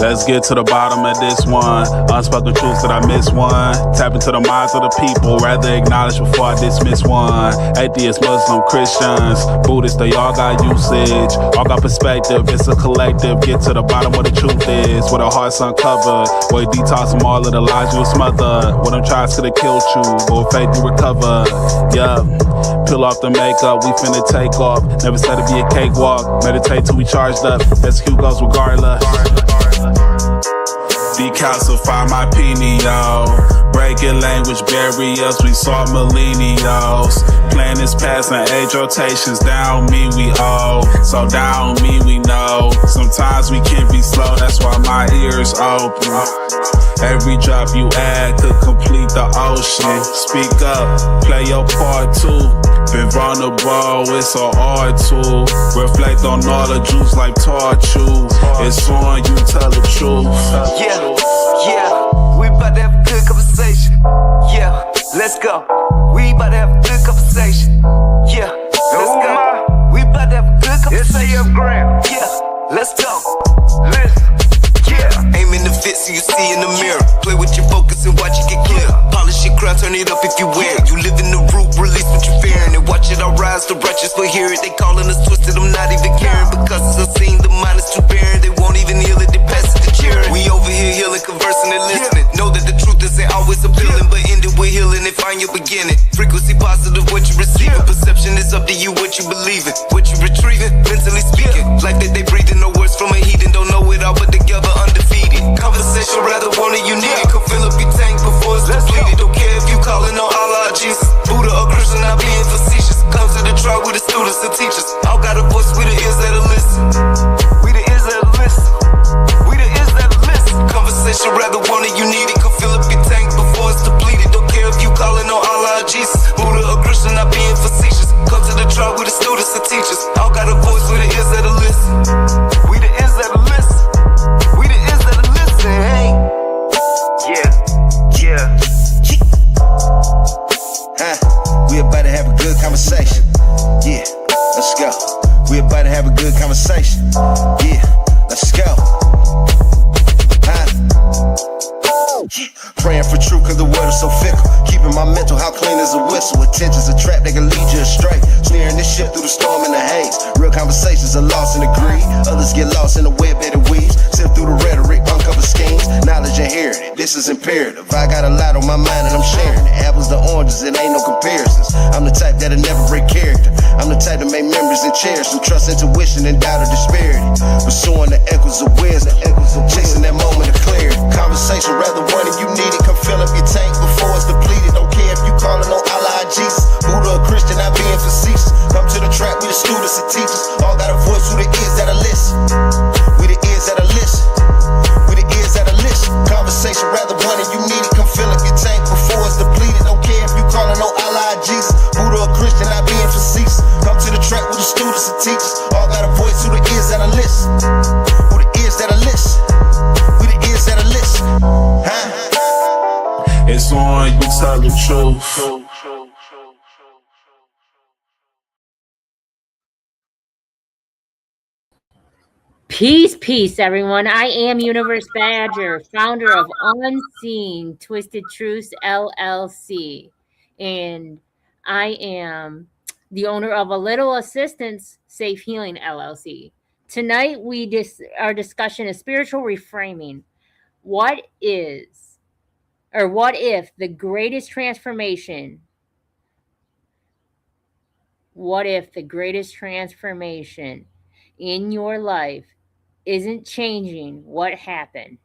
Let's get to the bottom of this one. Unspoken truths that I miss one. Tap into the minds of the people, rather acknowledge before I dismiss one. Atheists, Muslim, Christians, Buddhists, they all got usage. All got perspective, it's a collective. Get to the bottom of the truth is, with our hearts uncovered. Boy, detox from all of the lies you smothered. What I'm trying to kill you, but with faith you recover. Yeah, peel off the makeup, we finna take off. Never said it'd be a cakewalk. Meditate till we charged up. Execute goes regardless. Decalcify my pineal. Breaking language barriers, we saw millennials. Planets passing age rotations, down me we owe. So down me we know. Sometimes we can be slow, that's why my ears open. Every drop you add could complete the ocean. Speak up, play your part too. Been vulnerable, it's an art tool. Reflect on all the Jews like torture. It's on you, tell the truth. Yeah, we about to have a good conversation. Yeah, let's go. We about to have a good conversation. Yeah, let's go. We about to have a good conversation. Yeah, let's go. Listen. Yeah. Aim in the fit so you see in the mirror. Play with your focus and watch it get clear. Polish your crown, turn it up if you wear it. You live in the root, release what you're fearing. And watch it all rise, the righteous will hear it. They calling us twisted, I'm not even caring. Because it's unseen, the mind is too barren. They won't even heal it, they pass it to cheering. We over here healing, conversing and listening. Know that the truth isn't always appealing, but end it with healing and find your beginning. Frequency positive, what you receiving. Perception is up to you, what you believing. What you retrieving, mentally speaking. Like that they breathing, no words from a heathen. Don't know it all, but together undefeated. Conversation, rather want it, you need it. Come fill up your tank before it's depleted. Don't care if you calling on Allah, Jesus, Buddha or Christian, not being facetious. Come to the trial with the students and teachers. All got a voice, we the ears that'll listen. We the ears that'll listen. We the ears that'll listen. Conversation, rather want it, you need it. Come fill up your tank before it's depleted. Don't care if you calling on Allah, Jesus, Buddha or Christian, not being facetious. Come to the trial with the students and teachers. All got a voice, we the ears that'll listen. We the ears that'll listen. We the ears that'll listen, hey. Yeah. We about to have a good conversation. Yeah, let's go. We about to have a good conversation. Yeah, let's go. Praying for truth cause the world is so fickle. Keeping my mental how clean as a whistle. Attention's a trap that can lead you astray. Sneering this shit through the storm and the haze. Real conversations are lost in the greed. Others get lost in the web that it weaves. Sift through the rhetoric, uncover schemes. Knowledge inherited, this is imperative. I got a lot on my mind and I'm sharing it. Apples to oranges, it ain't no comparisons. I'm the type that'll never break character. I'm the type to make memories and cherish them. Trust intuition and doubt of disparity. Pursuing the echoes of wisdom. Chasing that moment of clarity. Conversation rather one if you need it. Come fill up your tank before it's depleted. Don't care if you calling on Allah, Jesus, Buddha or Christian, not being facetious. Come to the track with the students and teachers. All got a voice who the ears that'll listen. We the ears that'll listen. We the ears that'll listen. Conversation rather one if you need it. Come fill up your tank before it's depleted. Don't care if you calling on Allah, Jesus, Buddha or Christian, not being facetious. Come to the track with the students and teachers. All got a voice who the ears that'll listen. Who the ears that'll listen. We the ears that'll listen. It's on you, tell the truth. Peace, everyone. I am Universe Badger, founder of Unseen Twisted Truths LLC, and I am the owner of A Little Assistance Safe Healing LLC. Tonight, our discussion is spiritual reframing. What if the greatest transformation in your life isn't changing what happened,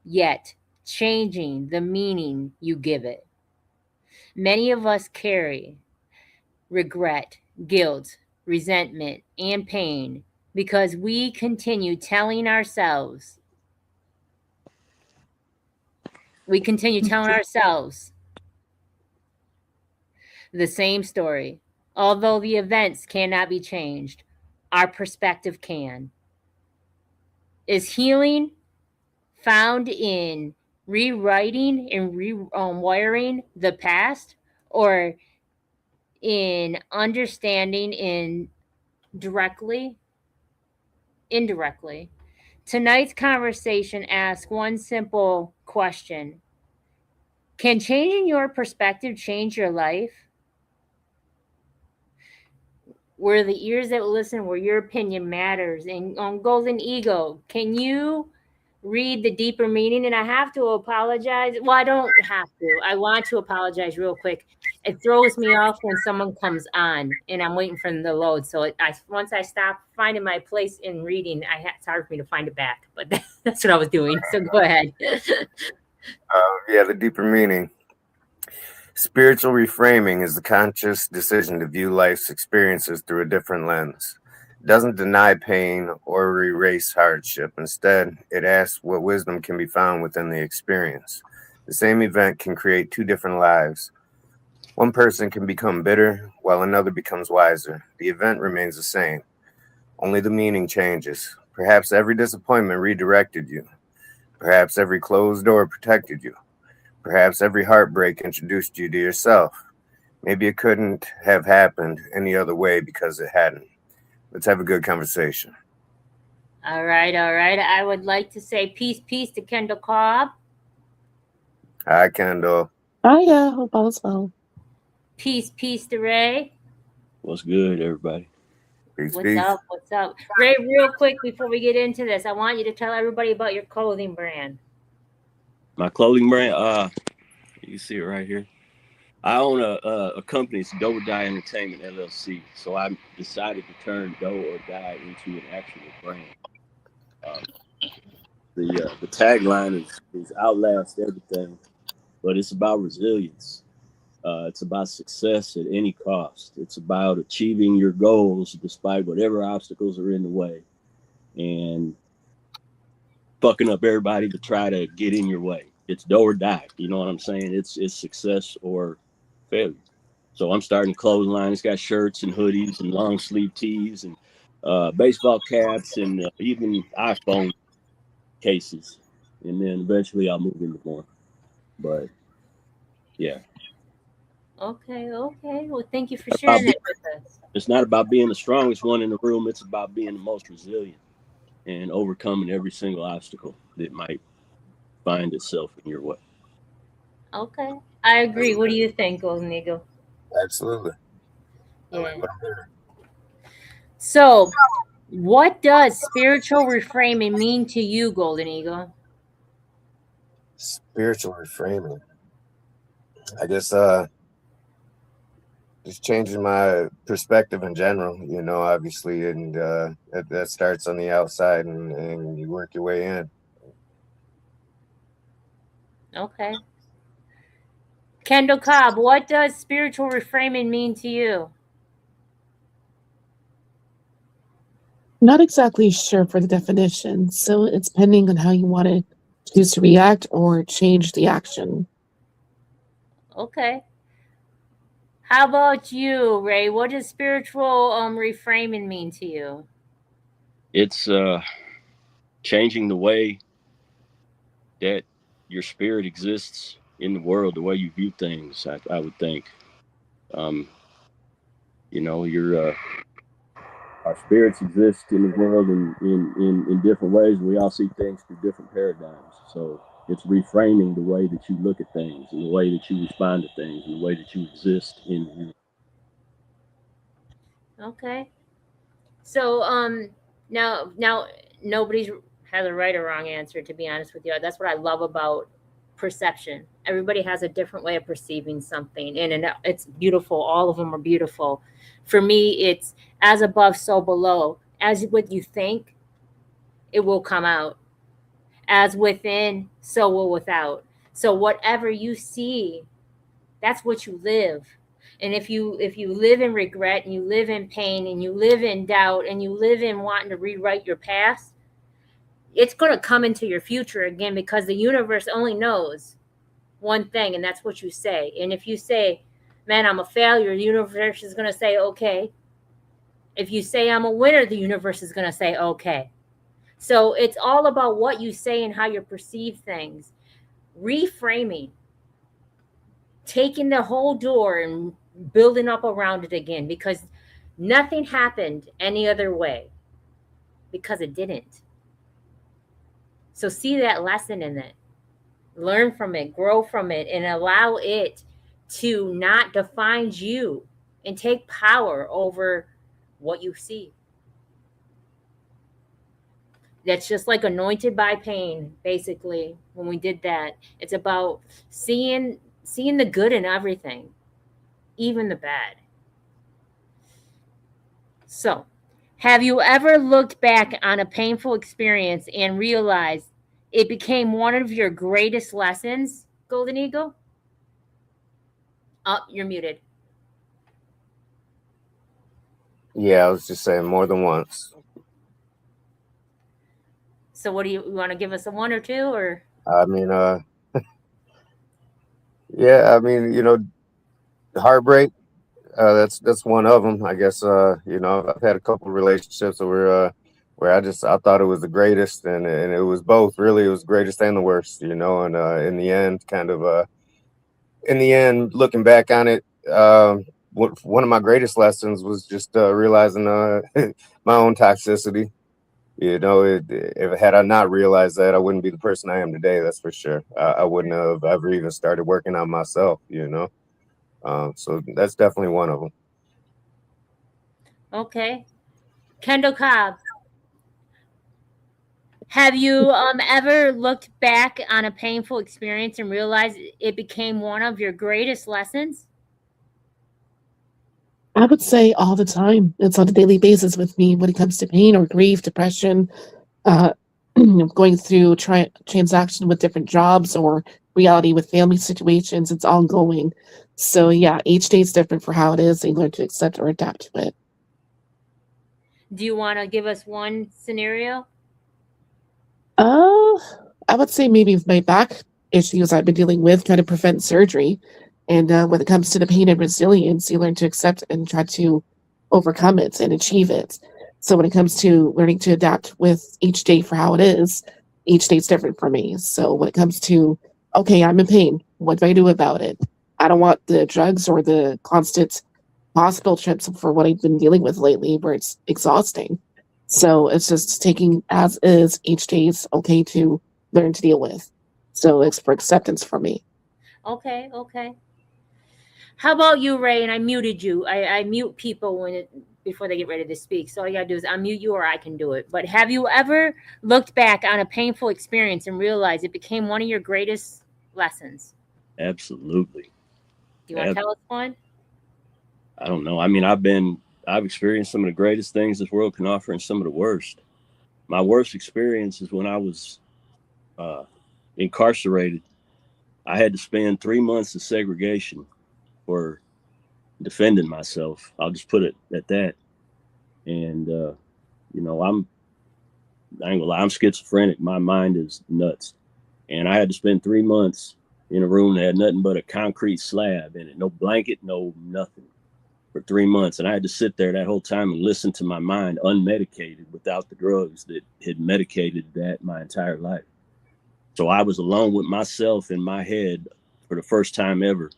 yet changing the meaning you give it? Many of us carry regret, guilt, resentment, and pain because we continue telling ourselves the same story. Although the events cannot be changed, our perspective can. Is healing found in rewriting and rewiring the past, or in indirectly Tonight's conversation asks one simple question. Can changing your perspective change your life? Where the ears that listen, where your opinion matters. And on Golden Eagle, can you read the deeper meaning? And I have to apologize. Well, I don't have to. I want to apologize real quick. It throws me off when someone comes on and I'm waiting for them to load. So once I stop finding my place in reading, it's hard for me to find it back. But that's what I was doing. So go ahead. Yeah, the deeper meaning. Spiritual reframing is the conscious decision to view life's experiences through a different lens. It doesn't deny pain or erase hardship. Instead, it asks what wisdom can be found within the experience. The same event can create two different lives. One person can become bitter while another becomes wiser. The event remains the same. Only the meaning changes. Perhaps every disappointment redirected you. Perhaps every closed door protected you. Perhaps every heartbreak introduced you to yourself. Maybe it couldn't have happened any other way because it hadn't. Let's have a good conversation. All right. I would like to say peace to Kendall Cobb. Hi, Kendall. Hiya, hope all is well. Peace to Ray. What's good, everybody? Peace. What's up? Ray, real quick before we get into this, I want you to tell everybody about your clothing brand. My clothing brand, you can see it right here. I own a company, it's Do or Die Entertainment LLC. So I decided to turn Do or Die into an actual brand. The tagline is outlast everything, but it's about resilience. It's about success at any cost. It's about achieving your goals despite whatever obstacles are in the way, and fucking up everybody to try to get in your way. It's do or die. You know what I'm saying? It's success or failure. So I'm starting a clothing line. It's got shirts and hoodies and long sleeve tees and baseball caps and even iPhone cases. And then eventually I'll move into more. But yeah. Okay. Well, thank you for sharing that with us. It's not about being the strongest one in the room. It's about being the most resilient and overcoming every single obstacle that might find itself in your way. Okay. I agree. What do you think, Golden Eagle? Absolutely. Yeah. So, what does spiritual reframing mean to you, Golden Eagle? Spiritual reframing. I guess just changing my perspective in general, obviously, and that starts on the outside and you work your way in. Okay. Kendall Cobb, what does spiritual reframing mean to you? Not exactly sure for the definition, so it's depending on how you want to choose to react or change the action. Okay. How about you, Ray? What does spiritual reframing mean to you? It's changing the way that your spirit exists in the world, the way you view things, I would think. Our spirits exist in the world in different ways. We all see things through different paradigms. So it's reframing the way that you look at things and the way that you respond to things and the way that you exist in the universe. Okay. So now nobody's has a right or wrong answer, to be honest with you. That's what I love about perception. Everybody has a different way of perceiving something, and it's beautiful. All of them are beautiful. For me, it's as above, so below. As what you think, it will come out. As within, so will without. So whatever you see, that's what you live. And if you live in regret and you live in pain and you live in doubt and you live in wanting to rewrite your past, it's going to come into your future again, because the universe only knows one thing, and that's what you say. And if you say, man, I'm a failure, the universe is going to say, okay. If you say I'm a winner, the universe is going to say, okay. So it's all about what you say and how you perceive things. Reframing, taking the whole door and building up around it again, because nothing happened any other way, because it didn't. So see that lesson in it, learn from it, grow from it, and allow it to not define you and take power over what you see. That's just like anointed by pain, basically. When we did that, it's about seeing the good in everything, even the bad. So, have you ever looked back on a painful experience and realized it became one of your greatest lessons, Golden Eagle? Oh, you're muted. Yeah, I was just saying more than once. So, what do you want to give us, a one or two, or? I mean, yeah, I mean, heartbreak. That's one of them, I guess. I've had a couple of relationships where I thought it was the greatest, and it was both. Really, it was the greatest and the worst. And in the end, looking back on it, one of my greatest lessons was just realizing my own toxicity. If had I not realized that, I wouldn't be the person I am today. That's for sure. I wouldn't have ever even started working on myself. So that's definitely one of them. Okay. Kendall Cobb, have you ever looked back on a painful experience and realized it became one of your greatest lessons? I would say all the time. It's on a daily basis with me when it comes to pain or grief, depression, uh, going through transaction with different jobs or reality with family situations. It's ongoing. So yeah, each day is different for how it is. They learn to accept or adapt to it. Do you want to give us one scenario? I would say maybe with my back issues I've been dealing with, trying to prevent surgery. And when it comes to the pain and resilience, you learn to accept and try to overcome it and achieve it. So when it comes to learning to adapt with each day for how it is, each day's different for me. So when it comes to, okay, I'm in pain, what do I do about it? I don't want the drugs or the constant hospital trips for what I've been dealing with lately, where it's exhausting. So it's just taking as is each day is okay to learn to deal with. So it's for acceptance for me. Okay, okay. How about you, Ray? And I muted you. I mute people before they get ready to speak. So all you gotta do is unmute you, or I can do it. But have you ever looked back on a painful experience and realized it became one of your greatest lessons? Absolutely. Do you want to tell us one? I don't know. I mean, I've experienced some of the greatest things this world can offer and some of the worst. My worst experience is when I was incarcerated. I had to spend 3 months of segregation for defending myself. I'll just put it at that. And, I ain't gonna lie, I'm schizophrenic. My mind is nuts. And I had to spend 3 months in a room that had nothing but a concrete slab in it, no blanket, no nothing, for 3 months. And I had to sit there that whole time and listen to my mind unmedicated without the drugs that had medicated that my entire life. So I was alone with myself in my head for the first time ever.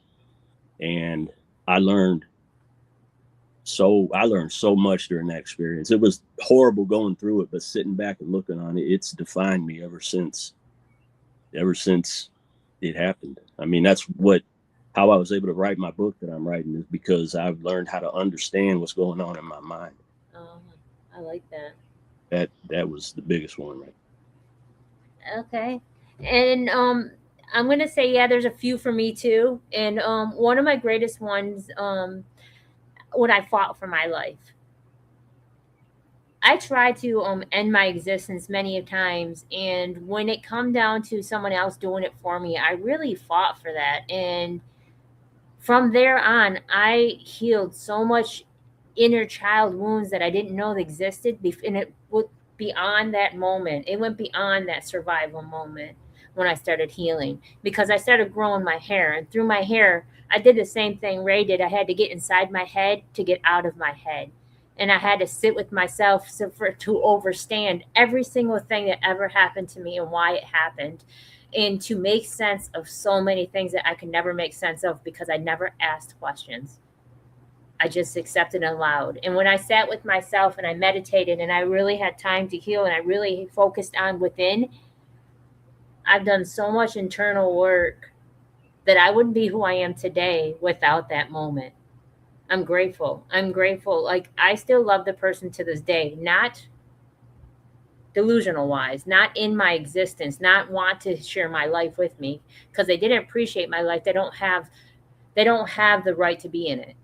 And I learned so much during that experience. It was horrible going through it, but sitting back and looking on it, it's defined me ever since it happened. I mean, that's how I was able to write my book that I'm writing, is because I've learned how to understand what's going on in my mind. Oh, I like that. That was the biggest one, right? Okay. And I'm gonna say, yeah, there's a few for me too. And one of my greatest ones, when I fought for my life. I tried to end my existence many of times, and when it come down to someone else doing it for me, I really fought for that. And from there on, I healed so much inner child wounds that I didn't know existed, and it went beyond that moment. It went beyond that survival moment when I started healing, because I started growing my hair, and through my hair, I did the same thing Ray did. I had to get inside my head to get out of my head. And I had to sit with myself to understand every single thing that ever happened to me and why it happened, and to make sense of so many things that I could never make sense of because I never asked questions. I just accepted and allowed. And when I sat with myself and I meditated and I really had time to heal and I really focused on within, I've done so much internal work that I wouldn't be who I am today without that moment. I'm grateful. I'm grateful. Like, I still love the person to this day, not delusional wise, not in my existence, not want to share my life with me because they didn't appreciate my life. They don't have the right to be in it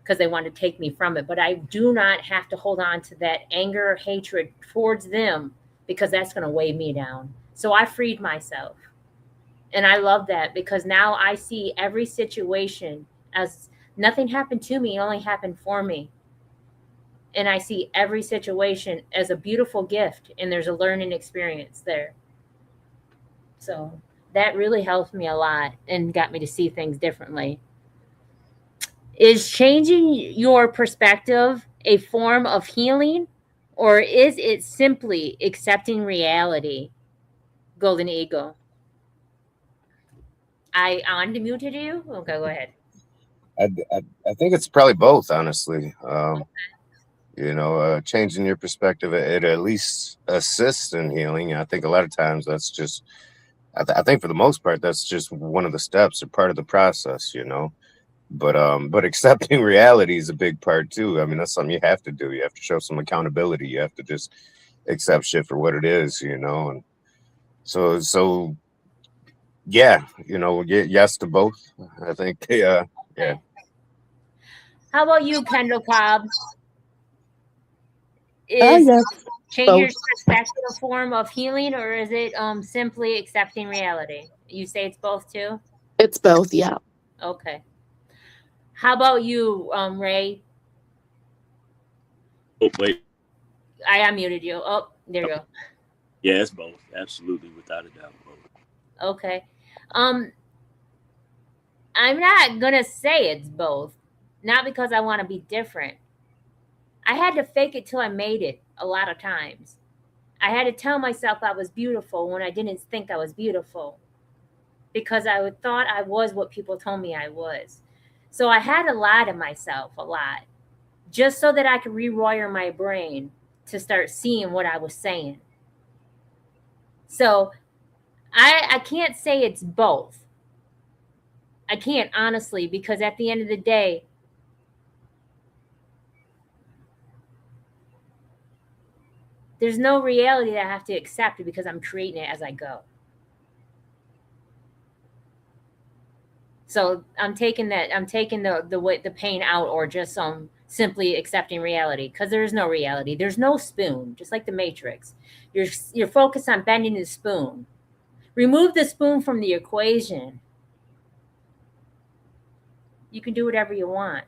because they want to take me from it. But I do not have to hold on to that anger or hatred towards them because that's going to weigh me down. So I freed myself. And I love that because now I see every situation as nothing happened to me, it only happened for me. And I see every situation as a beautiful gift, and there's a learning experience there. So that really helped me a lot and got me to see things differently. Is changing your perspective a form of healing, or is it simply accepting reality? Golden Eagle. I unmuted you? Okay, go ahead. I think it's probably both, honestly. Changing your perspective, it at least assists in healing. I think a lot of times that's just, I think for the most part, that's just one of the steps or part of the process, But accepting reality is a big part too. I mean, that's something you have to do. You have to show some accountability. You have to just accept shit for what it is, And so yeah, yes to both. I think, yeah. How about you, Kendall Cobb? Oh, Is yes. change your Both. perspective a form of healing, or is it simply accepting reality? You say it's both too? It's both, yeah. Okay. How about you, Ray? Oh, wait. I unmuted you. Oh, there you go. Yeah, it's both. Absolutely, without a doubt. Both. Okay. I'm not gonna say it's both. Not because I want to be different. I had to fake it till I made it a lot of times. I had to tell myself I was beautiful when I didn't think I was beautiful because I thought I was what people told me I was. So I had to lie to myself a lot just so that I could rewire my brain to start seeing what I was saying. So I can't say it's both. I can't, honestly, because at the end of the day, there's no reality that I have to accept because I'm creating it as I go. So I'm taking the pain out, or just simply accepting reality, because there's no reality. There's no spoon, just like the Matrix. You're focused on bending the spoon. Remove the spoon from the equation. You can do whatever you want.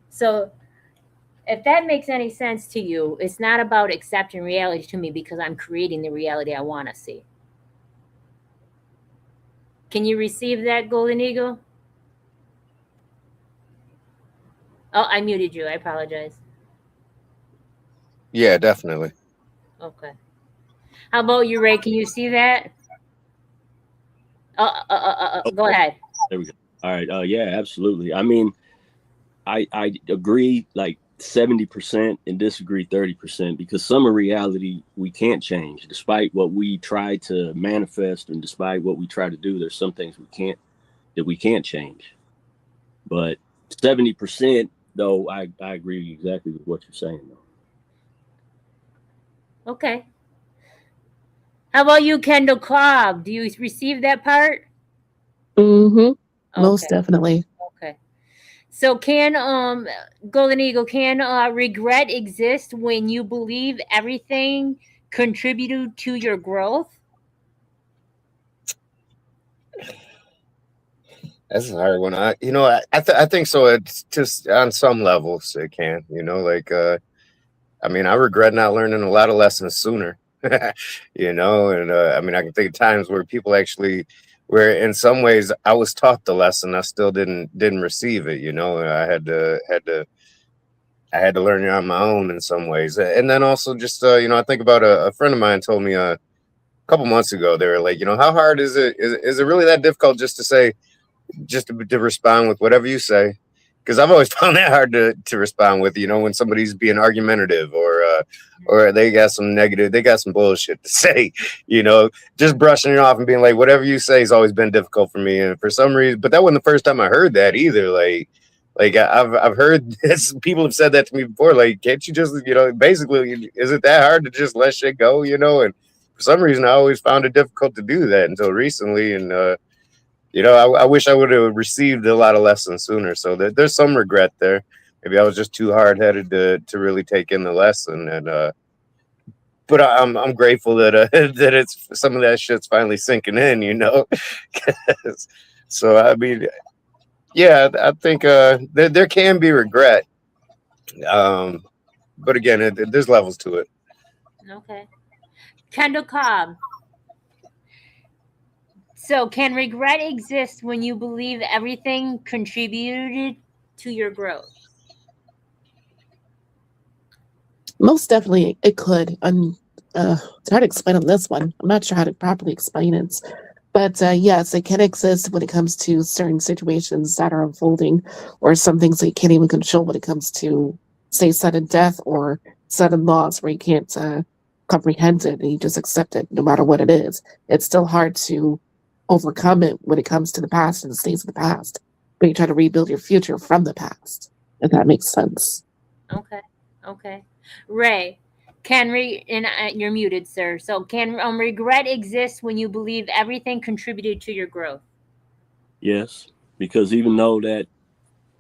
So if that makes any sense to you, it's not about accepting reality to me because I'm creating the reality I want to see. Can you receive that, Golden Eagle? Oh, I muted you. I apologize. Yeah, definitely. Okay. How about you, Ray? Can you see that? Go ahead. There we go. All right. Yeah, absolutely. I mean, I agree like 70% and disagree 30%, because some of reality we can't change, despite what we try to manifest and despite what we try to do. There's some things we can't change. But 70%, though, I agree exactly with what you're saying, though. Okay. How about you, Kendall Cobb? Do you receive that part? Mm-hmm. Most Okay. definitely. Okay. So can Golden Eagle, can regret exist when you believe everything contributed to your growth? That's a hard one. I think so. It's just on some levels it can, I regret not learning a lot of lessons sooner, and I can think of times where people actually, where in some ways I was taught the lesson, I still didn't receive it. I had to learn it on my own in some ways. And then also just, I think about a friend of mine told me a couple months ago, they were like, how hard is it? Is it really that difficult just to say, just to respond with whatever you say? Because I've always found that hard to respond with, when somebody's being argumentative or or they got some negative, they got some bullshit to say, just brushing it off and being like, whatever you say has always been difficult for me. And for some reason, but that wasn't the first time I heard that either. I've heard this, people have said that to me before. Like, can't you just, basically, is it that hard to just let shit go, And for some reason, I always found it difficult to do that until recently. And, I wish I would have received a lot of lessons sooner. So there's some regret there. Maybe I was just too hard headed to really take in the lesson. And, but I'm grateful that that it's some of that shit's finally sinking in, So I mean, yeah, I think there can be regret, but again, there's levels to it. Okay. Kendall Cobb. So, can regret exist when you believe everything contributed to your growth? Most definitely, it could. It's hard to explain on this one. I'm not sure how to properly explain it. But yes, it can exist when it comes to certain situations that are unfolding, or some things that you can't even control when it comes to, say, sudden death or sudden loss, where you can't comprehend it and you just accept it no matter what it is. It's still hard to overcome it when it comes to the past and it stays in the past. But you try to rebuild your future from the past, if that makes sense. Okay. Ray, you're muted, sir. So can regret exist when you believe everything contributed to your growth? Yes, because even though that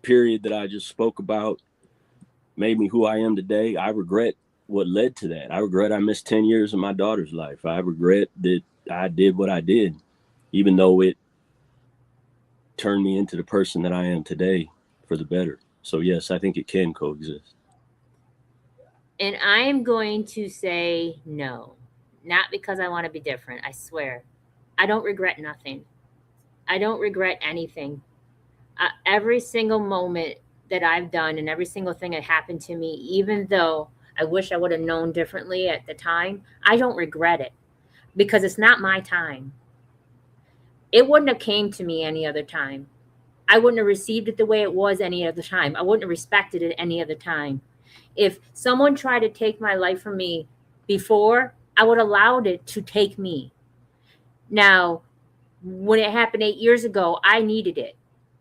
period that I just spoke about made me who I am today, I regret what led to that. I regret I missed 10 years of my daughter's life. I regret that I did what I did, even though it turned me into the person that I am today for the better. So yes, I think it can coexist. And I am going to say no, not because I want to be different. I swear. I don't regret nothing. I don't regret anything. Every single moment that I've done and every single thing that happened to me, even though I wish I would have known differently at the time, I don't regret it because it's not my time. It wouldn't have came to me any other time. I wouldn't have received it the way it was any other time. I wouldn't have respected it any other time. If someone tried to take my life from me before, I would have allowed it to take me. Now, when it happened 8 years ago, I needed it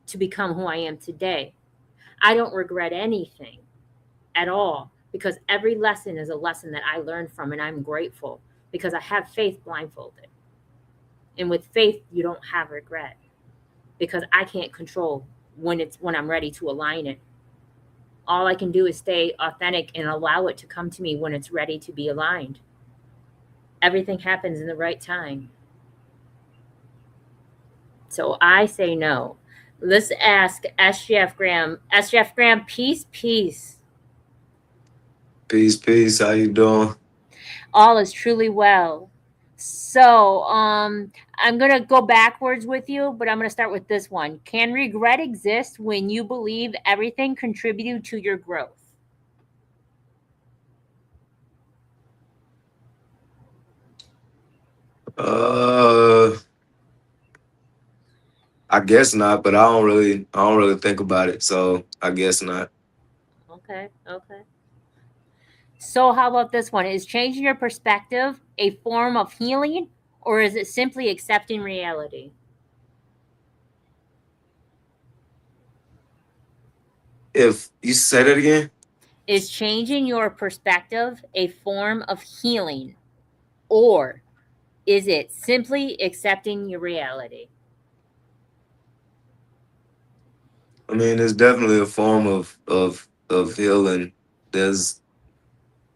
to become who I am today. I don't regret anything at all because every lesson is a lesson that I learned from, and I'm grateful because I have faith blindfolded. And with faith, you don't have regret because I can't control when I'm ready to align it. All I can do is stay authentic and allow it to come to me when it's ready to be aligned. Everything happens in the right time. So I say no. Let's ask SGF Graham. SGF Graham, peace. Peace. How you doing? All is truly well. So I'm going to go backwards with you, but I'm going to start with this one. Can regret exist when you believe everything contributed to your growth? I guess not, but I don't really think about it, so I guess not. Okay. So how about this one? Is changing your perspective a form of healing, or is it simply accepting reality? If you say that again? Is changing your perspective a form of healing, or is it simply accepting your reality? I mean, it's definitely a form of healing. There's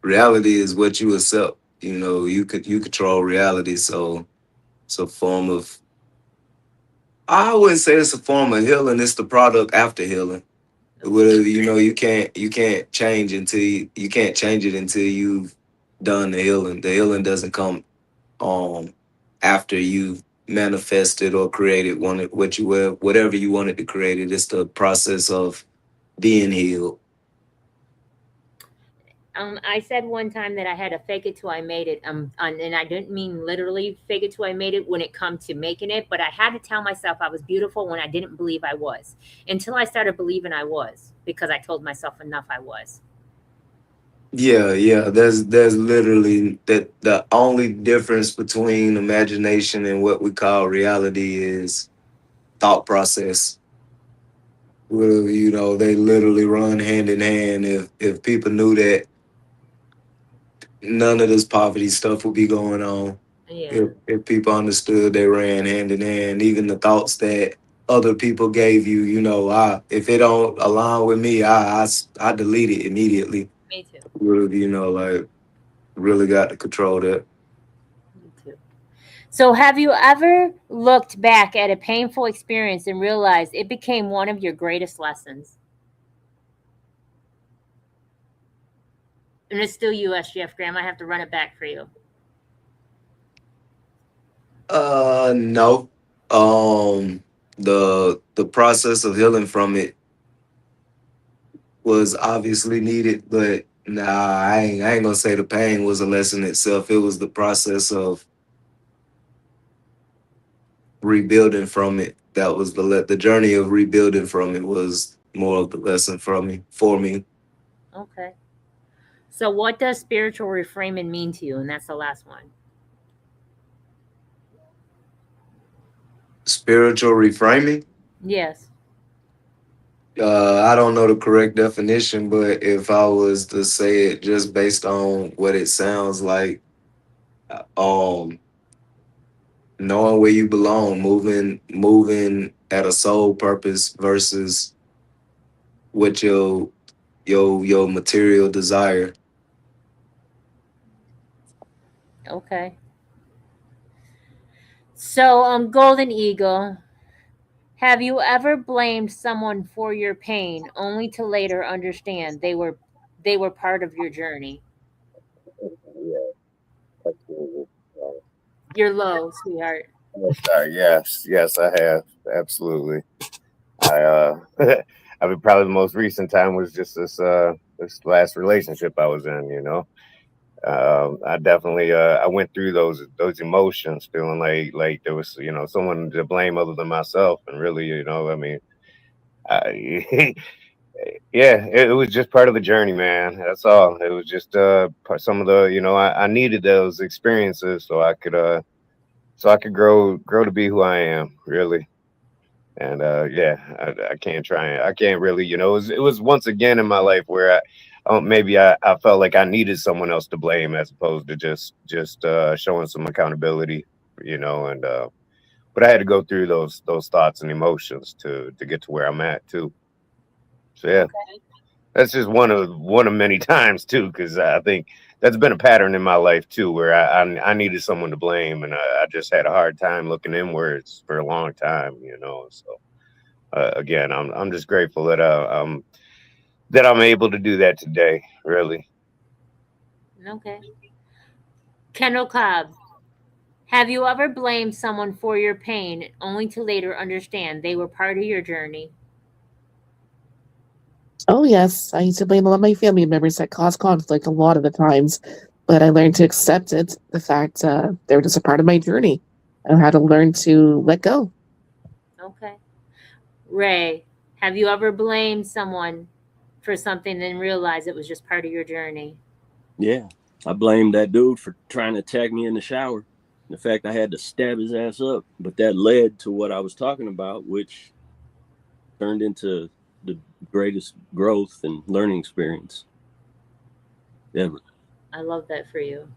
reality is what you accept. You control reality, so it's a form of. I wouldn't say it's a form of healing. It's the product after healing. You can't change you can't change it until you've done the healing. The healing doesn't come after you've manifested or created whatever you wanted to create it. It's the process of being healed. I said one time that I had to fake it till I made it. And I didn't mean literally fake it till I made it when it come to making it, but I had to tell myself I was beautiful when I didn't believe I was, until I started believing I was, because I told myself enough I was. Yeah. There's literally that the only difference between imagination and what we call reality is thought process. Well, they literally run hand in hand. If people knew that, none of this poverty stuff would be going on. Yeah, If people understood they ran hand in hand, even the thoughts that other people gave you, I if it don't align with me, I delete it immediately. me too. Really, like really got to control that. Me too. So, have you ever looked back at a painful experience and realized it became one of your greatest lessons? And it's still US, Jeff Graham. I have to run it back for you. No. The process of healing from it was obviously needed, but nah, I ain't gonna say the pain was a lesson itself. It was the process of rebuilding from it. That was the journey of rebuilding from it was more of the lesson for me. Okay. So, what does spiritual reframing mean to you? And that's the last one. Spiritual reframing. Yes. I don't know the correct definition, but if I was to say it just based on what it sounds like, um, knowing where you belong, moving at a soul purpose versus what your material desire. Okay. So, Golden Eagle, have you ever blamed someone for your pain only to later understand they were part of your journey? Yeah, absolutely. You're low, sweetheart. Yes, I have absolutely. I I mean, probably the most recent time was just this last relationship I was in. I definitely I went through those emotions, feeling like there was someone to blame other than myself, and really I mean, I, yeah, it was just part of the journey, man. That's all. It was just some of the I needed those experiences so I could grow to be who I am, really. And yeah, I can't try. I can't really, it was once again in my life where maybe I felt like I needed someone else to blame as opposed to just showing some accountability, and but I had to go through those thoughts and emotions to get to where I'm at too. So yeah, Okay. that's just one of many times too, because I think that's been a pattern in my life too, where I needed someone to blame, and I just had a hard time looking inwards for a long time, So again, I'm just grateful that I'm able to do that today. Really. Okay. Kendall Cobb, have you ever blamed someone for your pain only to later understand they were part of your journey? Oh, yes. I used to blame a lot of my family members that caused conflict a lot of the times, but I learned to accept it, the fact they're just a part of my journey. I had to learn to let go. Okay. Ray, have you ever blamed someone for something and realized it was just part of your journey? Yeah, I blamed that dude for trying to attack me in the shower. The fact I had to stab his ass up, but that led to what I was talking about, which turned into the greatest growth and learning experience ever. I love that for you.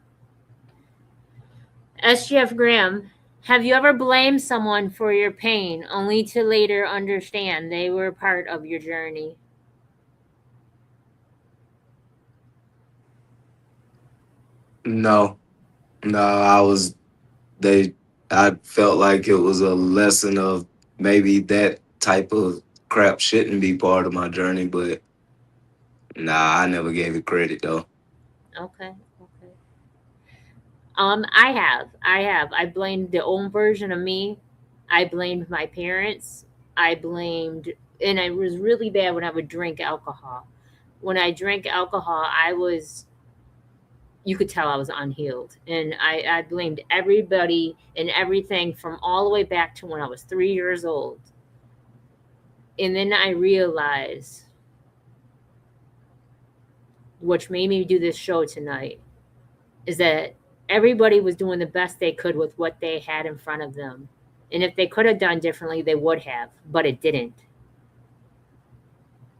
SGF Graham, have you ever blamed someone for your pain only to later understand they were part of your journey? No, no, they I felt like it was a lesson of maybe that type of crap shouldn't be part of my journey, but nah, I never gave it credit though. Okay. Okay. I blamed the old version of me. I blamed my parents. I blamed, and it was really bad when I would drink alcohol. When I drank alcohol, you could tell I was unhealed. And I blamed everybody and everything from all the way back to when I was 3 years old. And then I realized which made me do this show tonight, is that everybody was doing the best they could with what they had in front of them. And if they could have done differently, they would have, but it didn't.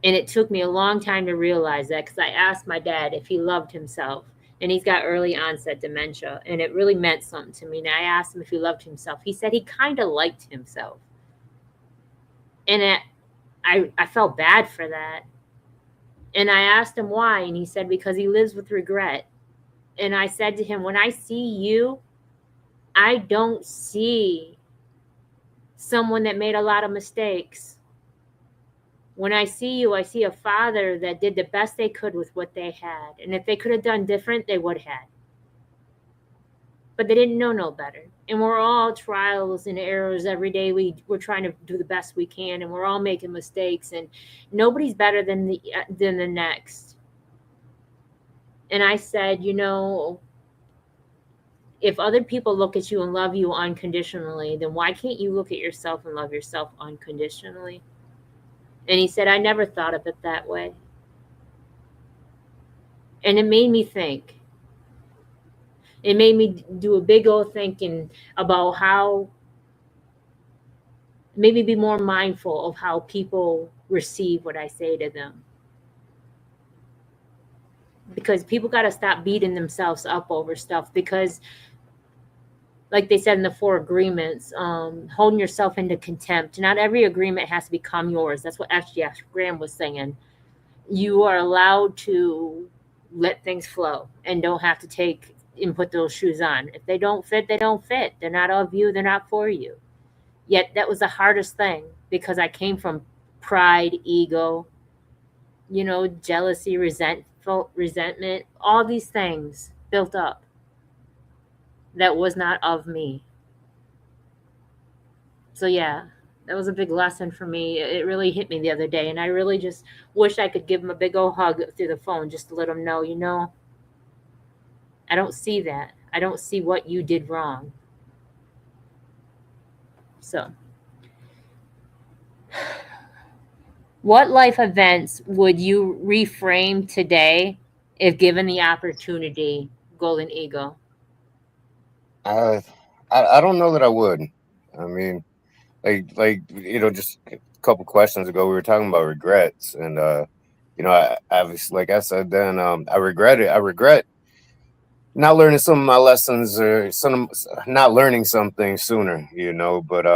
And it took me a long time to realize that, because I asked my dad if he loved himself, and he's got early onset dementia, and it really meant something to me. And I asked him if he loved himself. He said he kind of liked himself. And I felt bad for that. And I asked him why, and he said because he lives with regret. And I said to him, when I see you, I don't see someone that made a lot of mistakes. When I see you, I see a father that did the best they could with what they had. And if they could have done different, they would have. But they didn't know no better. And we're all trials and errors every day. We're trying to do the best we can, and we're all making mistakes, and nobody's better than the next. And I said, if other people look at you and love you unconditionally, then why can't you look at yourself and love yourself unconditionally? And he said, I never thought of it that way. And it made me think. It made me do a big old thinking about how maybe be more mindful of how people receive what I say to them. Because people got to stop beating themselves up over stuff, because like they said in the 4 agreements, holding yourself into contempt. Not every agreement has to become yours. That's what SGF Graham was saying. You are allowed to let things flow and don't have to take and put those shoes on. If they don't fit, they don't fit. They're not of you. They're not for you. Yet that was the hardest thing, because I came from pride, ego, jealousy, resentment, all these things built up that was not of me. So yeah, that was a big lesson for me. It really hit me the other day, and I really just wish I could give him a big old hug through the phone just to let him know, I don't see that. I don't see what you did wrong. So, what life events would you reframe today if given the opportunity, Golden Eagle? I don't know that I would. I mean, just a couple questions ago, we were talking about regrets, and I obviously, like I said, then I regret it. I regret not learning some of my lessons, or not learning some things sooner, but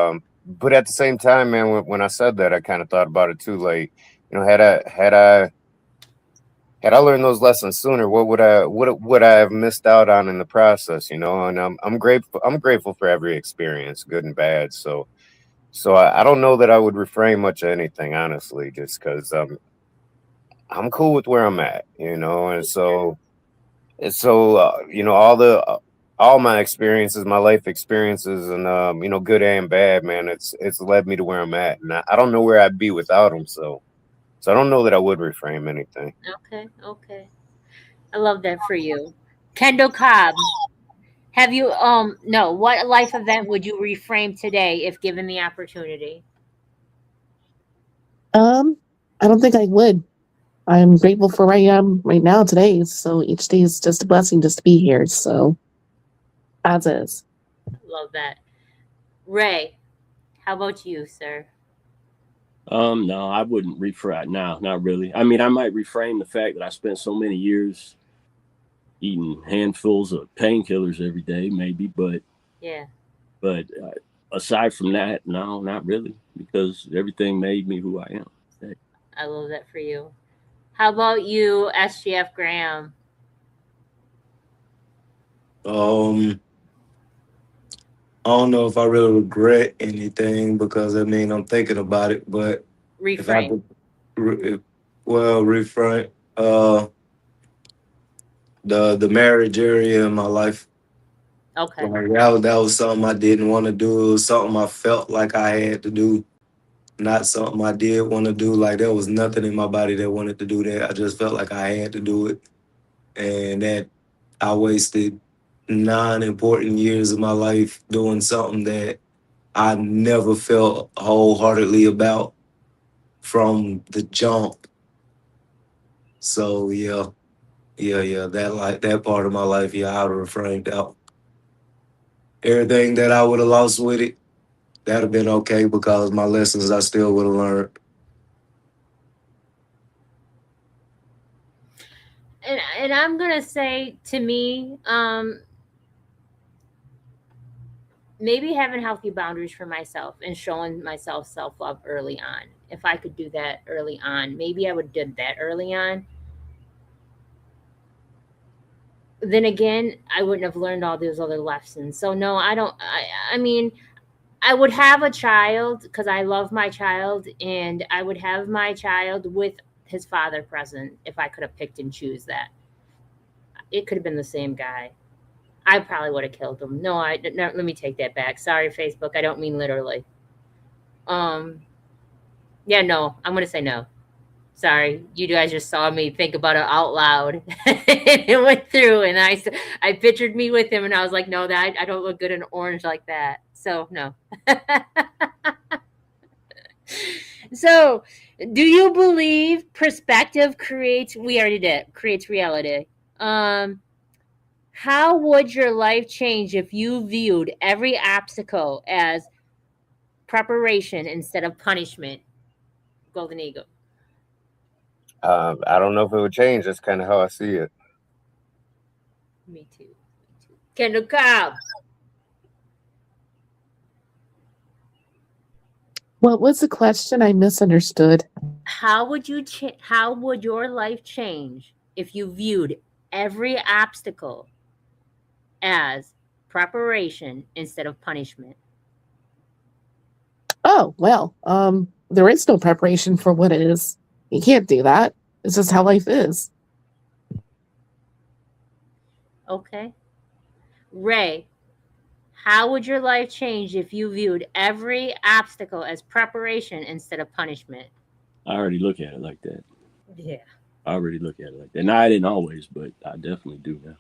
at the same time, man, when I said that, I kind of thought about it too. Like, had I learned those lessons sooner, what would I have missed out on in the process? And I'm grateful. I'm grateful for every experience, good and bad. So I don't know that I would refrain much of anything, honestly, just because I'm cool with where I'm at, and so all my experiences, my life experiences, and good and bad, man, it's led me to where I'm at, and I don't know where I'd be without them. So I don't know that I would reframe anything. Okay. I love that for you. Kendall Cobb, have you no, what life event would you reframe today if given the opportunity? I don't think I would. I'm grateful for where I am right now today. So each day is just a blessing just to be here. So as is. Love that. Ray, how about you, sir? No, I wouldn't reframe. No, not really. I mean, I might reframe the fact that I spent so many years eating handfuls of painkillers every day, maybe, but Yeah. But aside from that, no, not really, because everything made me who I am. I love that for you. How about you, SGF Graham? I don't know if I really regret anything because I'm thinking about it. But if I Reframe. could, refront the marriage area in my life. Okay. Like that was something I didn't want to do. It was something I felt like I had to do, not something I did want to do. Like there was nothing in my body that wanted to do that. I just felt like I had to do it, and that I wasted 9 important years of my life doing something that I never felt wholeheartedly about from the jump. So yeah, yeah, that part of my life, yeah, I would have reframed out. Everything that I would have lost with it, that'd have been okay because my lessons I still would have learned. And I'm gonna say, to me, maybe having healthy boundaries for myself and showing myself self-love early on. If I could do that early on, maybe I would have did that early on. Then again, I wouldn't have learned all those other lessons. So no, I don't. I mean, I would have a child because I love my child, and I would have my child with his father present if I could have picked and choose that. It could have been the same guy. I probably would have killed him. No, let me take that back. Sorry, Facebook. I don't mean literally. Yeah, no, I'm gonna say no. Sorry, you guys just saw me think about it out loud. It went through, and I pictured me with him, and I was like, no, that I don't look good in orange like that. So no. So, do you believe perspective creates? We already did creates reality. How would your life change if you viewed every obstacle as preparation instead of punishment? Golden Eagle. I don't know if it would change. That's kind of how I see it. Me too. Kendall Cobb. What was the question? I misunderstood. How would your life change if you viewed every obstacle as preparation instead of punishment? Oh, well, there is no preparation for what it is. You can't do that. It's just how life is. Okay. Ray, how would your life change if you viewed every obstacle as preparation instead of punishment? I already look at it like that. Yeah. I already look at it like that. Now, I didn't always, but I definitely do now.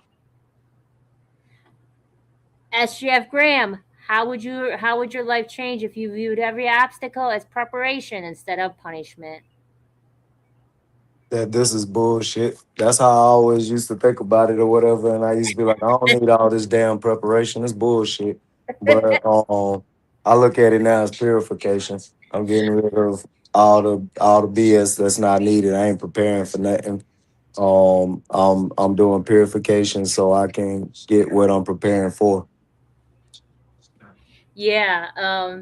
SGF Graham, how would your life change if you viewed every obstacle as preparation instead of punishment? That this is bullshit. That's how I always used to think about it or whatever. And I used to be like, I don't need all this damn preparation. It's bullshit. But I look at it now as purification. I'm getting rid of all the BS that's not needed. I ain't preparing for nothing. I'm doing purification so I can get what I'm preparing for. Yeah.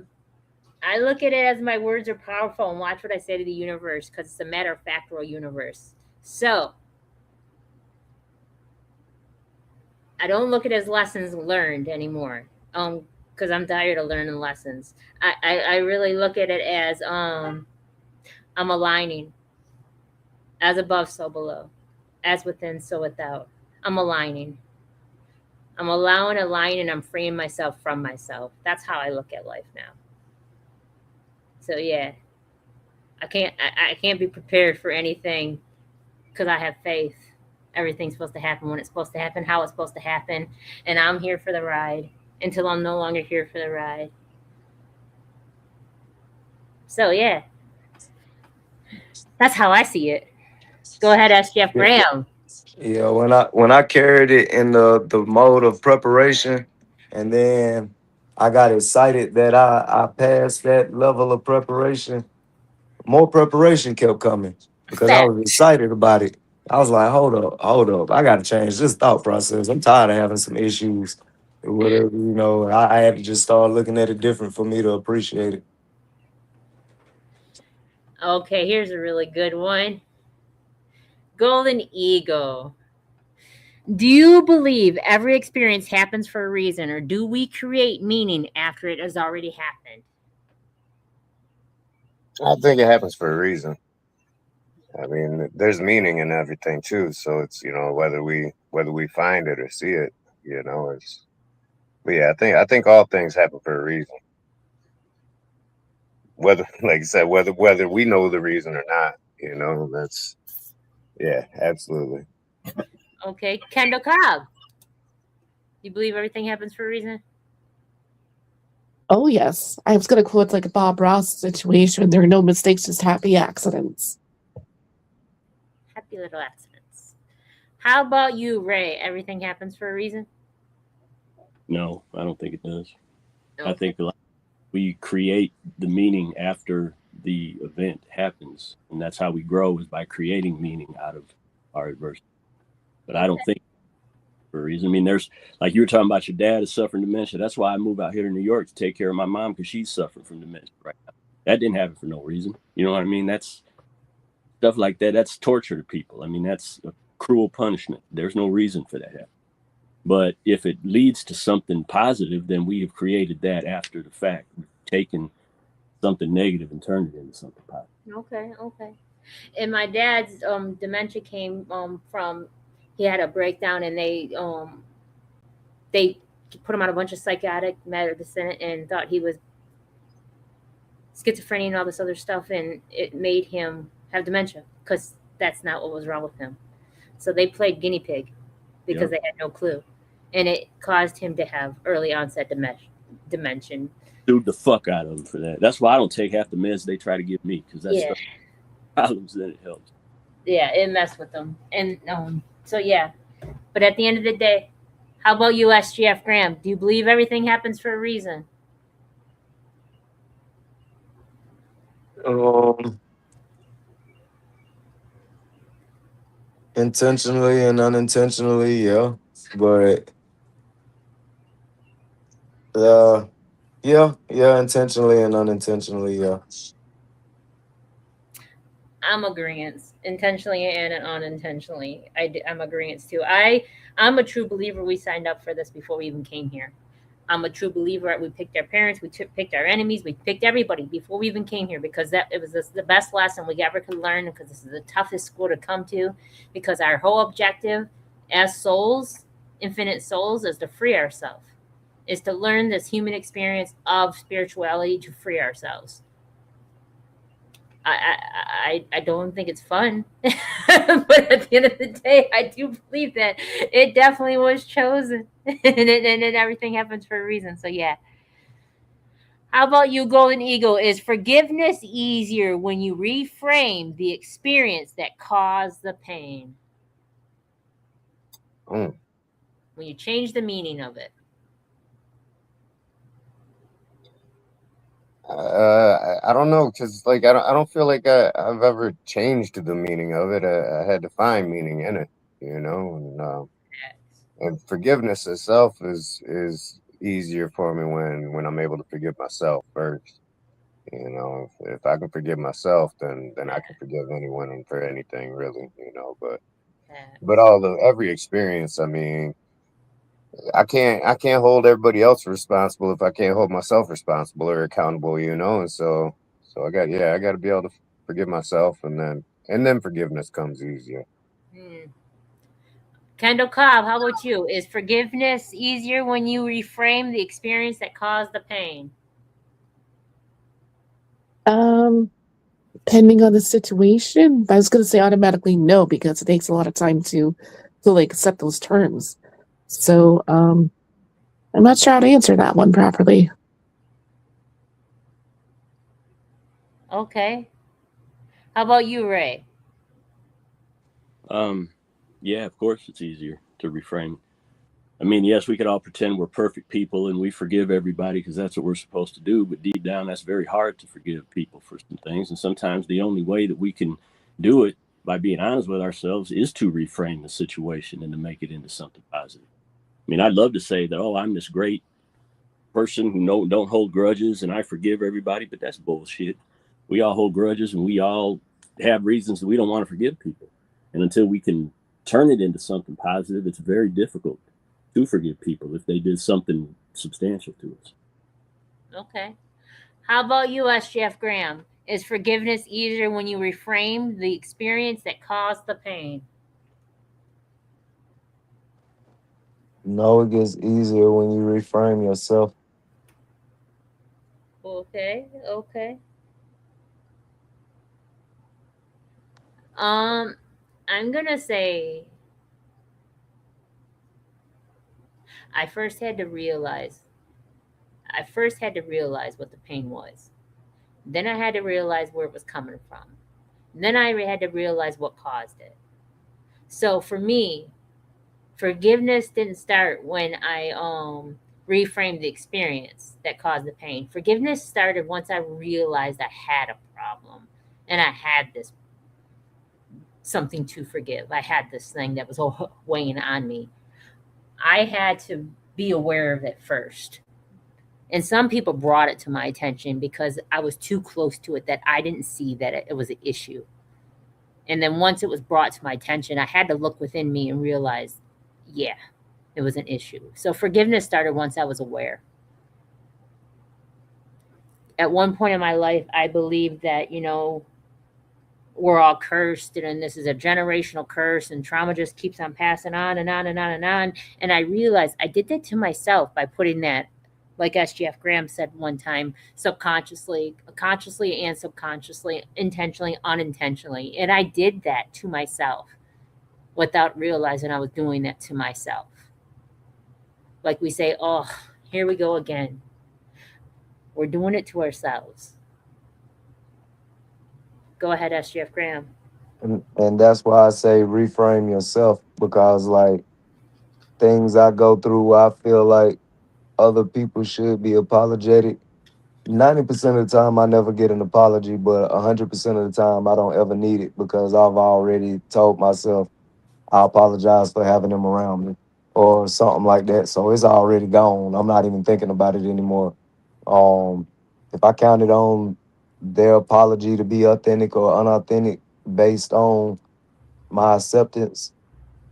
I look at it as my words are powerful, and watch what I say to the universe, because it's a matter of factual universe. So I don't look at it as lessons learned anymore. Because I'm tired of learning lessons. I really look at it as I'm aligning. As above, so below. As within, so without. I'm aligning. I'm allowing, aligning, I'm freeing myself from myself. That's how I look at life now. So yeah, I can't be prepared for anything because I have faith. Everything's supposed to happen when it's supposed to happen, how it's supposed to happen, and I'm here for the ride until I'm no longer here for the ride. So yeah, that's how I see it. Go ahead, ask Jeff Graham. Yeah, when I carried it in the mode of preparation, and then I got excited that I passed that level of preparation, more preparation kept coming because I was excited about it. I was like, hold up, I got to change this thought process. I'm tired of having some issues or whatever, you know. I had to just start looking at it different for me to appreciate it. Okay, here's a really good one. Golden Eagle. Do you believe every experience happens for a reason, or do we create meaning after it has already happened? I think it happens for a reason. I mean, there's meaning in everything too. So it's, you know, whether we find it or see it, you know, it's. But yeah, I think all things happen for a reason. Whether, like I said, whether we know the reason or not, you know, that's, yeah, absolutely. Okay, Kendall Cobb. You believe everything happens for a reason? Oh, yes. I was going to quote like a Bob Ross situation. There are no mistakes, just happy accidents. Happy little accidents. How about you, Ray? Everything happens for a reason? No, I don't think it does. Okay. I think we create the meaning after the event happens, and that's how we grow, is by creating meaning out of our adversity. But I don't think for a reason. I mean, there's, like you were talking about, your dad is suffering dementia. That's why I moved out here to New York to take care of my mom, because she's suffering from dementia right now. That didn't happen for no reason. You know what I mean? That's stuff like that. That's torture to people. I mean, that's a cruel punishment. There's no reason for that happening. But if it leads to something positive, then we have created that after the fact. We've taken something negative and turned it into something positive. Okay. And my dad's dementia came from, he had a breakdown, and they put him on a bunch of psychotic medicine and thought he was schizophrenia and all this other stuff, and it made him have dementia because that's not what was wrong with him. So they played guinea pig because they had no clue, and it caused him to have early onset dementia. Sued the fuck out of him for that. That's why I don't take half the meds they try to give me, because that's stuff problems, then it helps. Yeah, it messed with them. And so yeah. But at the end of the day, how about you, SGF Graham? Do you believe everything happens for a reason? Intentionally and unintentionally, yeah. But yeah, intentionally and unintentionally, yeah. I'm agreeing, intentionally and unintentionally. I'm agreeing too. I'm a true believer. We signed up for this before we even came here. I'm a true believer. We picked our parents, we picked our enemies, we picked everybody before we even came here, because it was the best lesson we ever could learn, because this is the toughest school to come to, because our whole objective as souls, infinite souls, is to free ourselves, is to learn this human experience of spirituality to free ourselves. I don't think it's fun, but at the end of the day, I do believe that it definitely was chosen, and everything happens for a reason. So yeah. How about you, Golden Eagle? Is forgiveness easier when you reframe the experience that caused the pain? When you change the meaning of it. I don't know, because like I don't feel like I've ever changed the meaning of it. I had to find meaning in it, and forgiveness itself is easier for me when I'm able to forgive myself first. If I can forgive myself, then I can forgive anyone and for anything, really. But every experience, I mean, I can't hold everybody else responsible if I can't hold myself responsible or accountable, and so I got to be able to forgive myself, and then forgiveness comes easier. Kendall Cobb, how about you? Is forgiveness easier when you reframe the experience that caused the pain? Depending on the situation, but I was going to say automatically no, because it takes a lot of time to like accept those terms. So I'm not sure how to answer that one properly. Okay. How about you, Ray? Yeah, of course it's easier to reframe. I mean, yes, we could all pretend we're perfect people and we forgive everybody because that's what we're supposed to do. But deep down, that's very hard to forgive people for some things. And sometimes the only way that we can do it, by being honest with ourselves, is to reframe the situation and to make it into something positive. I mean, I'd love to say that, oh, I'm this great person who don't hold grudges and I forgive everybody, but that's bullshit. We all hold grudges and we all have reasons that we don't want to forgive people. And until we can turn it into something positive, it's very difficult to forgive people if they did something substantial to us. Okay. How about you, SGF Graham? Is forgiveness easier when you reframe the experience that caused the pain? No, it gets easier when you reframe yourself. Okay. I'm gonna say I first had to realize what the pain was. Then I had to realize where it was coming from. Then I had to realize what caused it. So for me, Forgiveness didn't start when I reframed the experience that caused the pain. Forgiveness started once I realized I had a problem and I had this something to forgive. I had this thing that was weighing on me. I had to be aware of it first. And some people brought it to my attention because I was too close to it that I didn't see that it was an issue. And then once it was brought to my attention, I had to look within me and realize, yeah, it was an issue. So forgiveness started once I was aware. At one point in my life, I believed that, we're all cursed and this is a generational curse and trauma just keeps on passing on and on and on and on. And I realized I did that to myself by putting that, like SGF Graham said one time, subconsciously, consciously and subconsciously, intentionally, unintentionally. And I did that to myself without realizing I was doing that to myself. Like we say, oh, here we go again. We're doing it to ourselves. Go ahead, SGF Graham. And that's why I say reframe yourself, because like things I go through, I feel like other people should be apologetic. 90% of the time, I never get an apology, but 100% of the time, I don't ever need it because I've already told myself I apologize for having them around me or something like that. So it's already gone. I'm not even thinking about it anymore. Um, if I counted on their apology to be authentic or unauthentic based on my acceptance,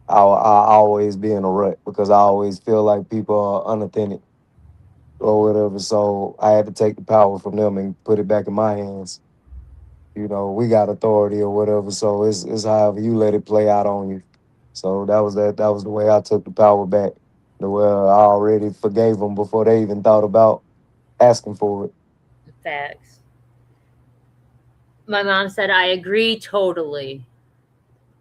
I always be in a rut because I always feel like people are unauthentic or whatever. So I had to take the power from them and put it back in my hands. We got authority or whatever. So it's however you let it play out on you. So that was the way I took the power back. The way I already forgave them before they even thought about asking for it. Facts. My mom said, I agree totally.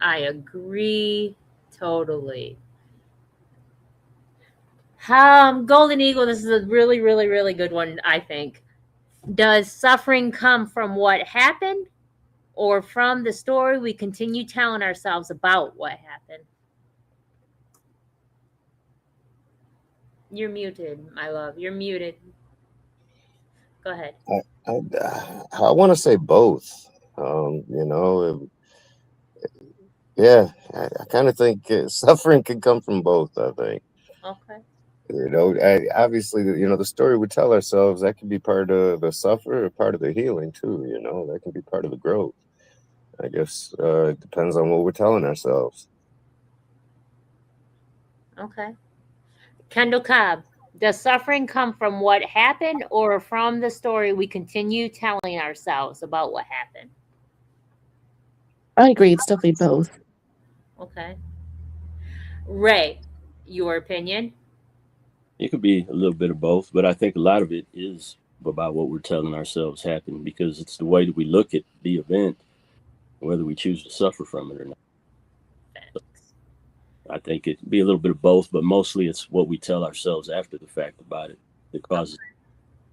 I agree totally. Golden Eagle, this is a really, really, really good one, I think. Does suffering come from what happened or from the story we continue telling ourselves about what happened? You're muted, my love. You're muted. Go ahead. I want to say both. Yeah, I kind of think suffering can come from both. I think. Okay. Obviously, the story we tell ourselves that can be part of the suffer or part of the healing too. That can be part of the growth. I guess it depends on what we're telling ourselves. Okay. Kendall Cobb, does suffering come from what happened or from the story we continue telling ourselves about what happened? I agree. It's definitely both. Okay. Ray, your opinion? It could be a little bit of both, but I think a lot of it is about what we're telling ourselves happened, because it's the way that we look at the event, whether we choose to suffer from it or not. I think it'd be a little bit of both, but mostly it's what we tell ourselves after the fact about it that causes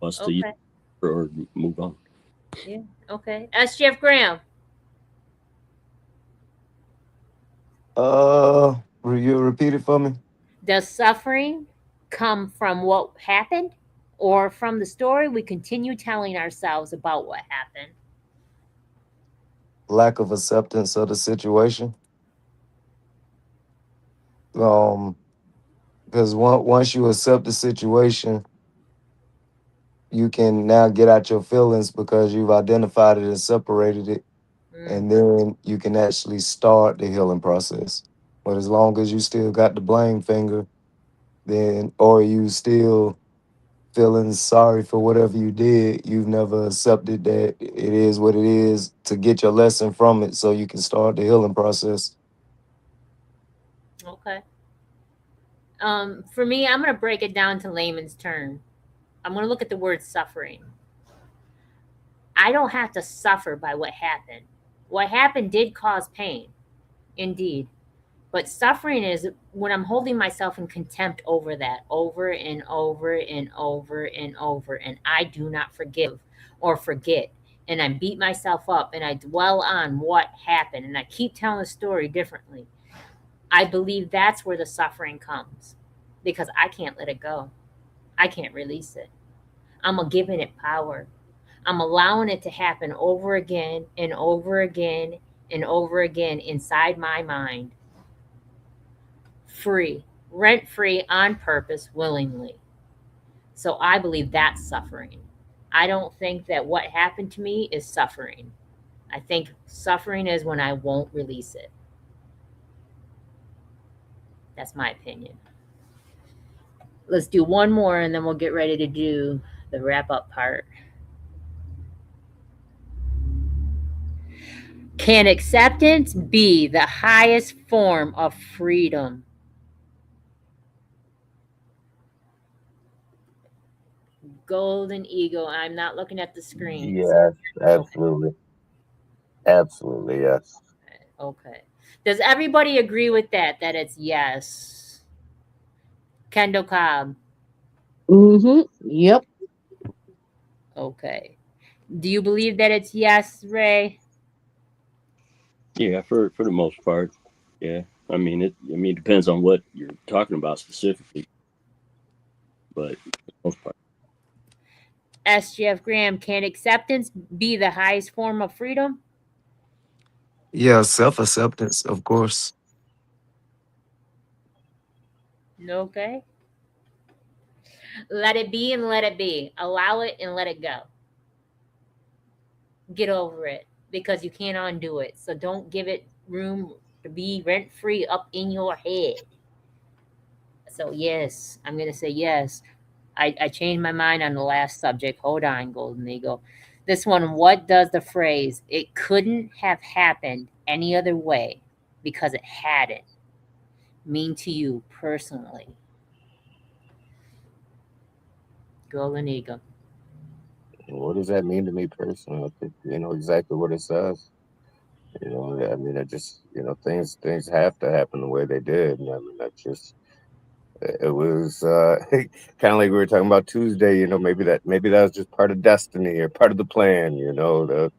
us to either or move on. Yeah. Okay. SGF Graham. Will you repeat it for me? Does suffering come from what happened or from the story we continue telling ourselves about what happened? Lack of acceptance of the situation. Because once you accept the situation, you can now get out your feelings because you've identified it and separated it, and then you can actually start the healing process. But as long as you still got the blame finger, then or you still feeling sorry for whatever you did, you've never accepted that it is what it is to get your lesson from it so you can start the healing process. Okay. For me, I'm going to break it down to layman's term. I'm going to look at the word suffering. I don't have to suffer by what happened. What happened did cause pain, indeed. But suffering is when I'm holding myself in contempt over that, over and over and over and over, and I do not forgive or forget. And I beat myself up and I dwell on what happened and I keep telling the story differently. I believe that's where the suffering comes because I can't let it go. I can't release it. I'm giving it power. I'm allowing it to happen over again and over again and over again inside my mind. Free, rent free, on purpose, willingly. So I believe that's suffering. I don't think that what happened to me is suffering. I think suffering is when I won't release it. That's my opinion. Let's do one more and then we'll get ready to do the wrap up part. Can acceptance be the highest form of freedom? Golden Eagle. I'm not looking at the screen. Yes, absolutely. Absolutely, yes. Okay. Does everybody agree with that? That it's yes. Kendall Cobb. Mm-hmm. Yep. Okay. Do you believe that it's yes, Ray? Yeah, for the most part. Yeah. I mean it depends on what you're talking about specifically. But for the most part. SGF Graham, can acceptance be the highest form of freedom? Yeah, self-acceptance, of course. Okay. Let it be and let it be. Allow it and let it go. Get over it because you can't undo it. So don't give it room to be rent free up in your head. So, yes, I'm going to say yes. I changed my mind on the last subject. Hold on, Golden Eagle. This one, what does the phrase, it couldn't have happened any other way because it hadn't, mean to you personally? Golden Eagle. What does that mean to me personally? I think you know exactly what it says. You know, I mean, things have to happen the way they did. And I mean, that's just it was kind of like we were talking about Tuesday. You know, maybe that was just part of destiny or part of the plan. You know,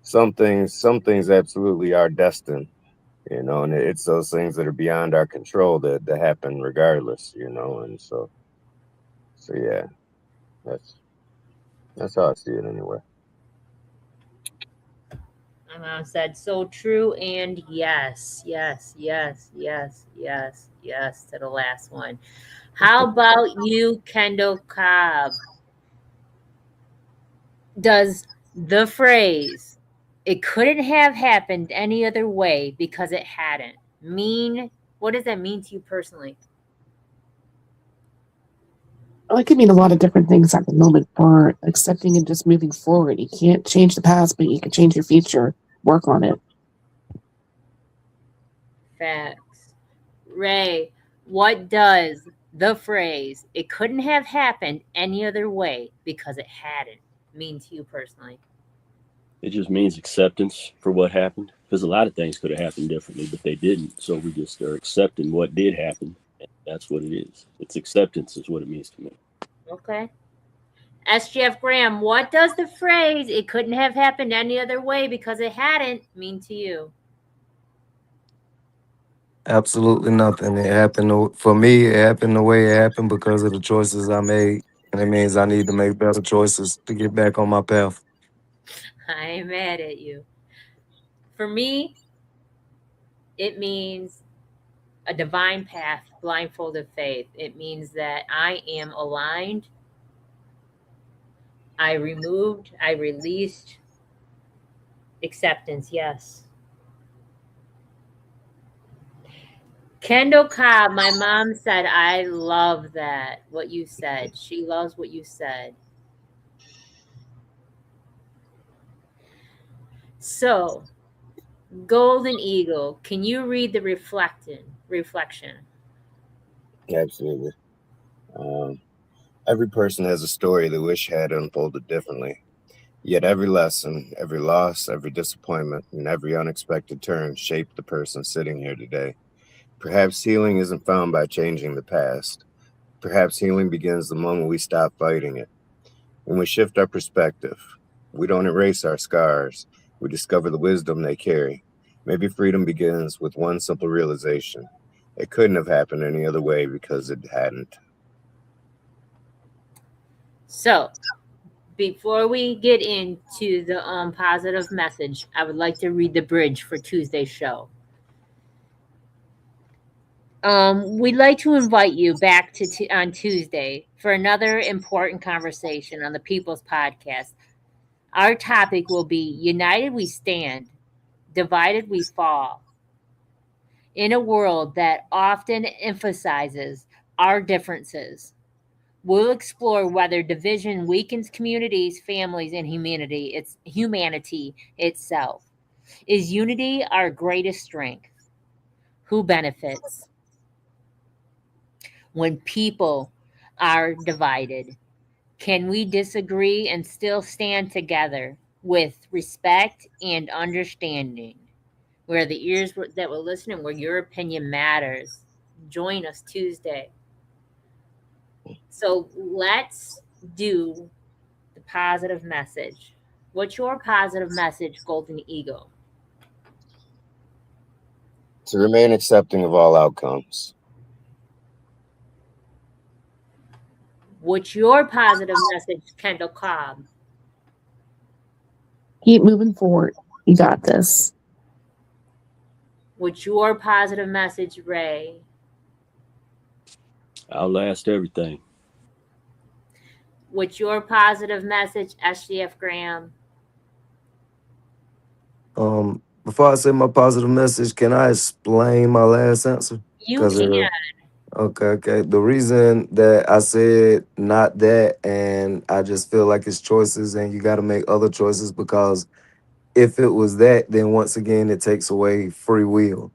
some things absolutely are destined. You know, and it's those things that are beyond our control that happen regardless. You know, and so yeah, that's how I see it anyway. My mom said, so true and yes, yes, yes, yes, yes, yes to the last one. How about you, Kendall Cobb? Does the phrase, it couldn't have happened any other way because it hadn't, mean, what does that mean to you personally? Well, it could mean a lot of different things at the moment for accepting and just moving forward. You can't change the past, but you can change your future. Work on it. Facts. Ray, what does the phrase, it couldn't have happened any other way because it hadn't, mean to you personally? It just means acceptance for what happened. Because a lot of things could have happened differently, but they didn't. So we just are accepting what did happen. And that's what it is. It's acceptance is what it means to me. Okay. SGF Graham, what does the phrase, it couldn't have happened any other way because it hadn't, mean to you? Absolutely nothing. It happened for me. It happened the way it happened because of the choices I made, and it means I need to make better choices to get back on my path. I ain't mad at you. For me, it means a divine path, blindfolded faith. It means that I am aligned. I removed, I released. Acceptance, yes. Kendall Cobb, my mom said, I love that, what you said. She loves what you said. So, Golden Eagle, can you read the reflection? Absolutely. Every person has a story they wish had unfolded differently. Yet every lesson, every loss, every disappointment, and every unexpected turn shaped the person sitting here today. Perhaps healing isn't found by changing the past. Perhaps healing begins the moment we stop fighting it. When we shift our perspective, we don't erase our scars. We discover the wisdom they carry. Maybe freedom begins with one simple realization. It couldn't have happened any other way because it hadn't. So, before we get into the positive message, I would like to read the bridge for Tuesday's show. We'd like to invite you back on Tuesday for another important conversation on the People's Podcast. Our topic will be United We Stand, Divided We Fall. In a world that often emphasizes our differences, we'll explore whether division weakens communities, families, and humanity itself. Is unity our greatest strength? Who benefits when people are divided? Can we disagree and still stand together with respect and understanding? Where the ears that were listening, where your opinion matters. Join us Tuesday. So let's do the positive message. What's your positive message, Golden Eagle? To remain accepting of all outcomes. What's your positive message, Kendall Cobb? Keep moving forward. You got this. What's your positive message, Ray? Outlast everything. What's your positive message, SGF Graham? Before I say my positive message, can I explain my last answer? You 'Cause, can. Okay. The reason that I said not that, and I just feel like it's choices, and you got to make other choices, because if it was that, then once again, it takes away free will,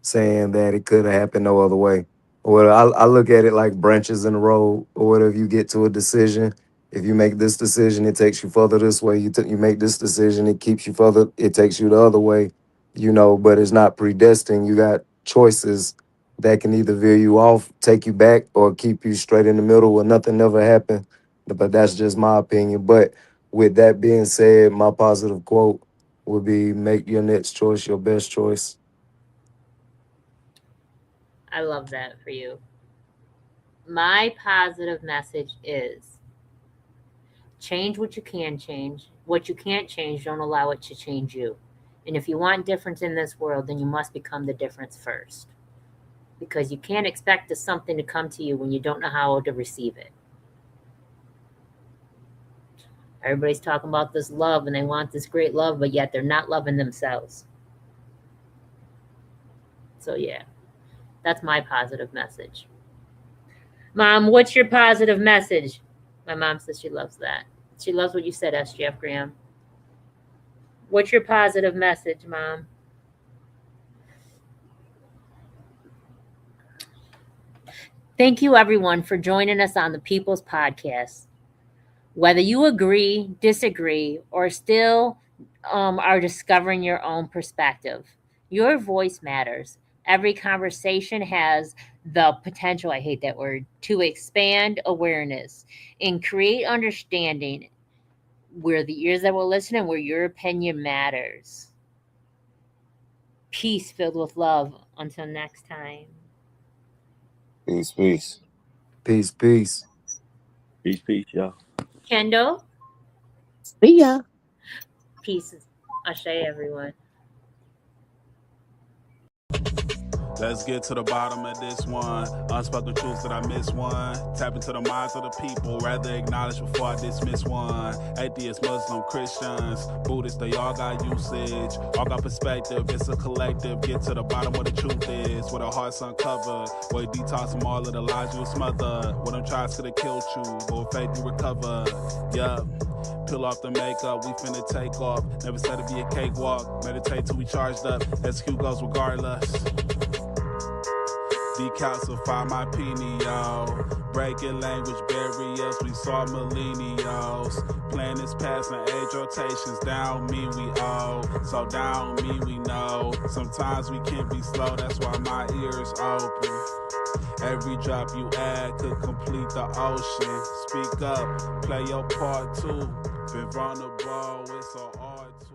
saying that it could have happened no other way. Or I look at it like branches in the road, or whatever. You get to a decision. If you make this decision, it takes you further this way. You make this decision, it keeps you further. It takes you the other way, but it's not predestined. You got choices that can either veer you off, take you back, or keep you straight in the middle where nothing ever happened. But that's just my opinion. But with that being said, my positive quote would be, make your next choice your best choice. I love that for you. My positive message is change what you can change. What you can't change, don't allow it to change you. And if you want difference in this world, then you must become the difference first. Because you can't expect something to come to you when you don't know how to receive it. Everybody's talking about this love and they want this great love, but yet they're not loving themselves. So yeah, that's my positive message. Mom, what's your positive message? My mom says she loves that. She loves what you said, SGF Graham. What's your positive message, Mom? Thank you, everyone, for joining us on the People's Podcast. Whether you agree, disagree, or still are discovering your own perspective, your voice matters. Every conversation has the potential, I hate that word, to expand awareness and create understanding where the ears that will listen and where your opinion matters. Peace filled with love. Until next time. Peace. Peace. Peace, y'all. Kendall? See ya. Peace. Ashe, everyone. Let's get to the bottom of this one. Unspoken truths that I miss one. Tap into the minds of the people, rather acknowledge before I dismiss one. Atheists, Muslim, Christians, Buddhists, they all got usage. All got perspective, it's a collective. Get to the bottom where the truth is, where the heart's uncovered. Where you detox from all of the lies you smothered. Where them tries could have killed you, but with faith you recovered. Yup. Peel off the makeup, we finna take off. Never said it'd be a cakewalk. Meditate till we charged up. Execute goes regardless. Decalcify my pineal. Breaking language barriers, we saw millennials. Planets passing age rotations, down me we owe. So down me we know. Sometimes we can be slow, that's why my ears open. Every drop you add could complete the ocean. Speak up, play your part too. Been vulnerable, it's so hard to.